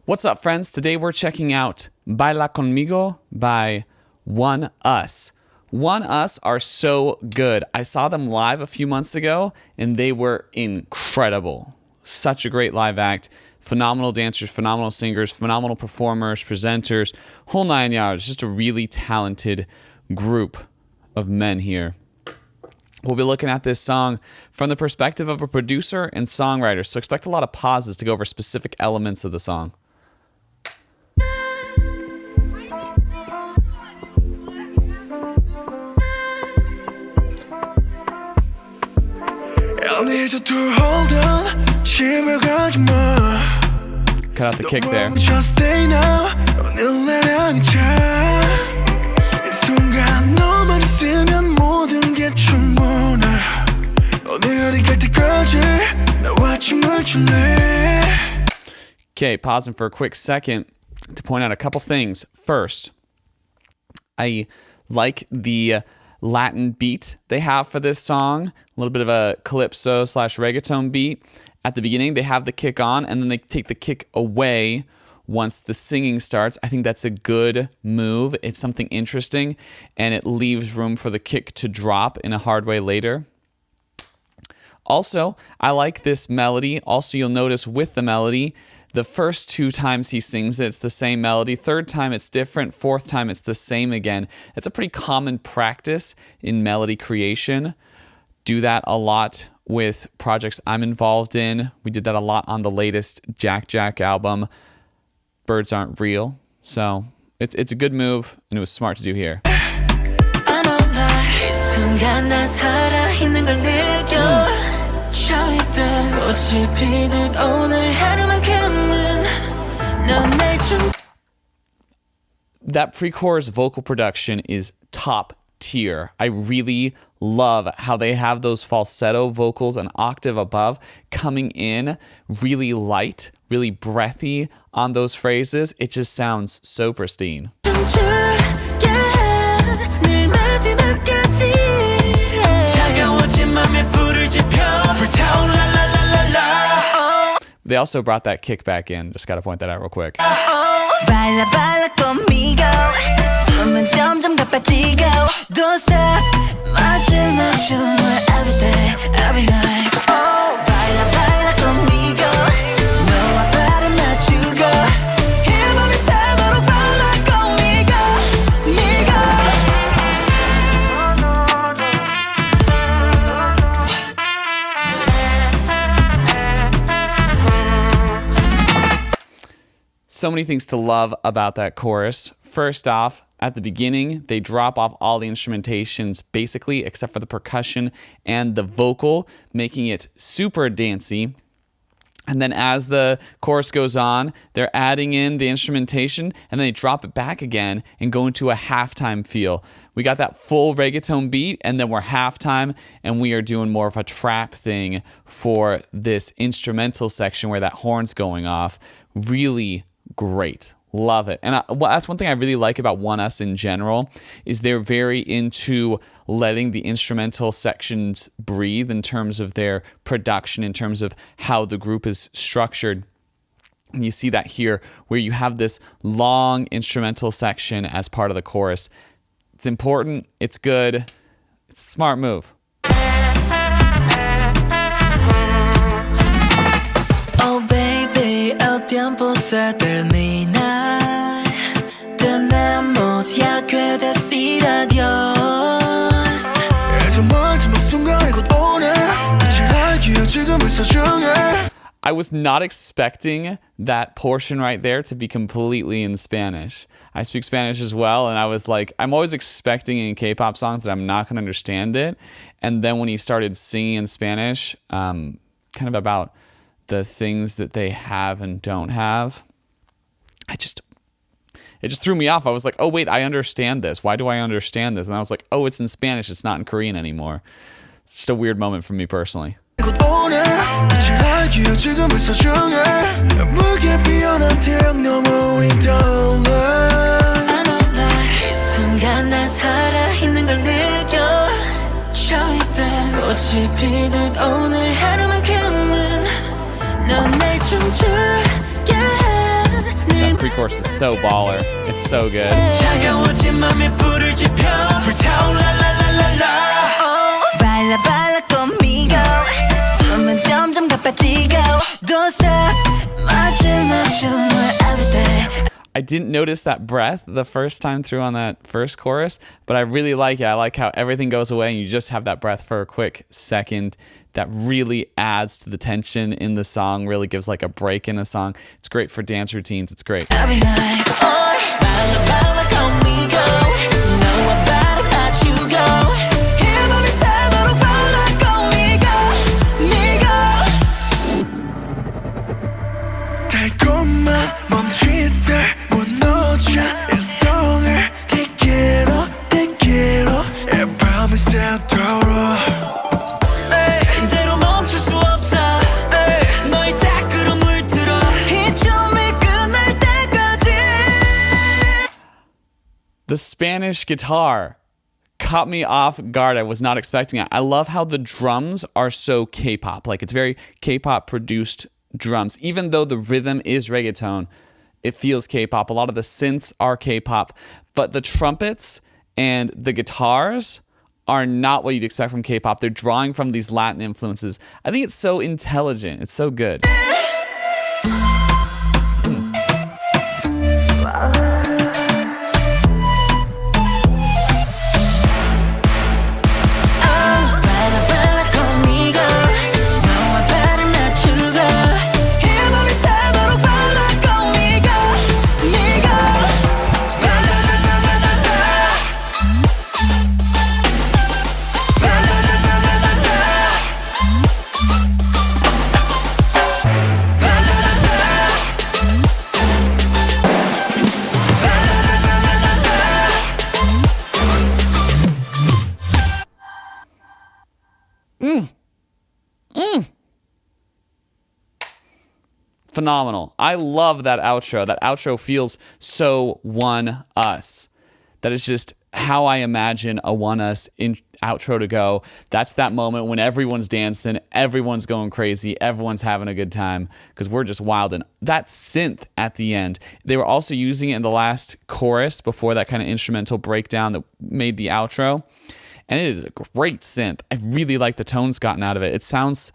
What's up, friends? Today we're checking out Baila Conmigo by Oneus. Oneus are so good. I saw them live a few months ago, and they were incredible. Such a great live act. Phenomenal dancers, phenomenal singers, phenomenal performers, presenters, whole nine yards. Just a really talented group of men here. We'll be looking at this song from the perspective of a producer and songwriter, so expect a lot of pauses to go over specific elements of the song. Cut out the kick there. Okay, pausing for a quick second to point out a couple things. First, I like the Latin beat they have for this song, a little bit of a calypso / reggaeton beat. At the beginning, they have the kick on, and then they take the kick away once the singing starts. I think that's a good move. It's something interesting, and it leaves room for the kick to drop in a hard way later. Also, I like this melody. Also, you'll notice with the melody, the first two times he sings it, it's the same melody. Third time, it's different. Fourth time, it's the same again. It's a pretty common practice in melody creation. Do that a lot with projects I'm involved in. We did that a lot on the latest Jack Jack album, Birds Aren't Real. So it's a good move, and it was smart to do here. That pre-chorus vocal production is top tier. I really love how they have those falsetto vocals an octave above coming in really light, really breathy on those phrases. It just sounds so pristine. They also brought that kick back in. Just gotta point that out real quick. Baila, baila conmigo. 숨은 점점 가빠지고. Don't stop. 마지막 춤을 every day, every night. Baila, baila conmigo. 너와 발을 맞추고. 이 맘이 새도록 baila conmigo. So many things to love about that chorus. First off, at the beginning, they drop off all the instrumentations basically except for the percussion and the vocal, making it super dancey. And then as the chorus goes on, they're adding in the instrumentation, and then they drop it back again and go into a halftime feel. We got that full reggaeton beat, and then we're halftime, and we are doing more of a trap thing for this instrumental section where that horn's going off. Really great. Love it. And that's one thing I really like about Oneus in general, is they're very into letting the instrumental sections breathe in terms of their production, in terms of how the group is structured. And you see that here, where you have this long instrumental section as part of the chorus. It's important. It's good. It's a smart move. Oh baby, el tiempo se termina. Tenemos ya que decir adiós. I was not expecting that portion right there to be completely in Spanish. I speak Spanish as well, and I was like, I'm always expecting in K-pop songs that I'm not going to understand it. And then when he started singing in Spanish, kind of about the things that they have and don't have, it just threw me off. I was like, oh, wait, I understand this. Why do I understand this? And I was like, oh, it's in Spanish. It's not in Korean anymore. It's just a weird moment for me personally. pre-chorus is so baller. It's so good. 차가워진 맘에 불을 지펴 불타올라 Baila, baila conmigo 숨은 점점 가빠지고 Don't stop 마지막 춤을 every day I didn't notice that breath the first time through on that first chorus, but I really like it. I like how everything goes away and you just have that breath for a quick second. That really adds to the tension in the song, really gives like a break in the song. It's great for dance routines. It's great. Every night, oh, baila, baila conmigo 너와 맞추고 이 밤이 새도록 baila conmigo 달콤한 멈칫을 못 놓쳐 이 성을 Te quiero 이 밤이 새도록 이대로 멈출 수 없어 너의 색으로 물들어 이 춤이 끝날 때까지 The Spanish guitar caught me off guard. I was not expecting it. I love how the drums are so K-pop. Like it's very K-pop produced drums. Even though the rhythm is reggaeton, it feels K-pop. A lot of the synths are K-pop, but the trumpets and the guitars are not what you'd expect from K-pop. They're drawing from these Latin influences. I think it's so intelligent. It's so good. Phenomenal. I love that outro. That outro feels so Oneus. That is just how I imagine a Oneus outro to go. That's that moment when everyone's dancing, everyone's going crazy, everyone's having a good time because we're just wild. And that synth at the end, they were also using it in the last chorus before that kind of instrumental breakdown that made the outro. And it is a great synth. I really like the tones gotten out of it. It sounds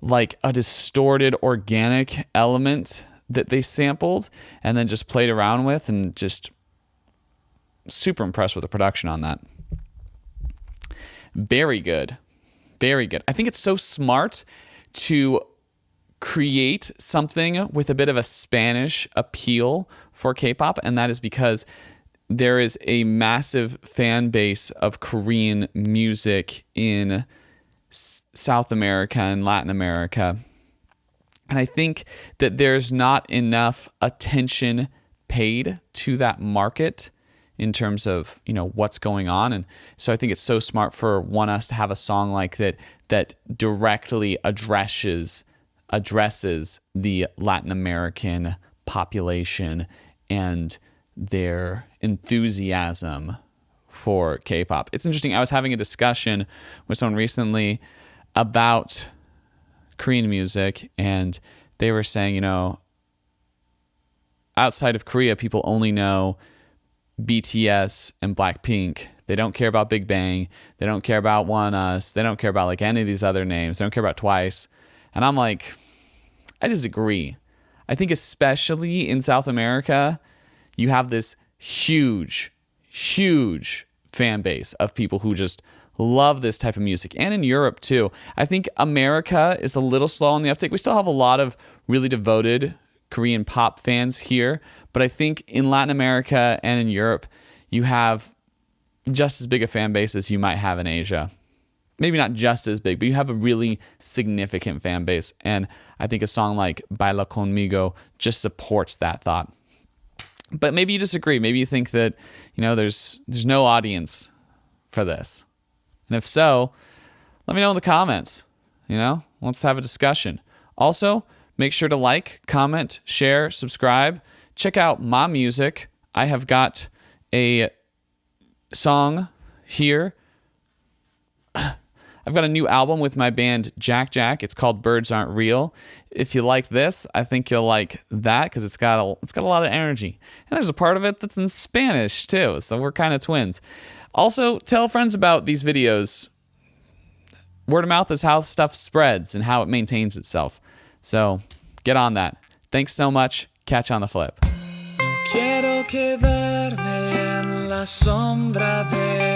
like a distorted organic element that they sampled and then just played around with, and just super impressed with the production on that. Very good. Very good. I think it's so smart to create something with a bit of a Spanish appeal for K-pop, and that is because there is a massive fan base of Korean music in South America and Latin America. And I think that there's not enough attention paid to that market in terms of, you know, what's going on. And so I think it's so smart for Oneus to have a song like that that directly addresses the Latin American population and their enthusiasm for K-pop. It's interesting. I was having a discussion with someone recently about Korean music, and they were saying, you know, outside of Korea, people only know BTS and Blackpink. They don't care about Big Bang. They don't care about Oneus. They don't care about like any of these other names. They don't care about Twice. And I'm like, I disagree. I think especially in South America, you have this huge fan base of people who just love this type of music. And in Europe too. I think America is a little slow on the uptake. We still have a lot of really devoted Korean pop fans here, but I think in Latin America and in Europe, you have just as big a fan base as you might have in Asia. Maybe not just as big, but you have a really significant fan base. And I think a song like Baila Conmigo just supports that thought. But maybe you disagree. Maybe you think that, you know, there's no audience for this. And if so, let me know in the comments. You know, let's have a discussion. Also, make sure to like, comment, share, subscribe. Check out my music. I have got a song here. I've got a new album with my band Jack Jack. It's called Birds Aren't Real. If you like this, I think you'll like that because it's got a lot of energy. And there's a part of it that's in Spanish too, so we're kind of twins. Also, tell friends about these videos. Word of mouth is how stuff spreads and how it maintains itself. So get on that. Thanks so much. Catch you on the flip. Quiero quedarme en la sombra de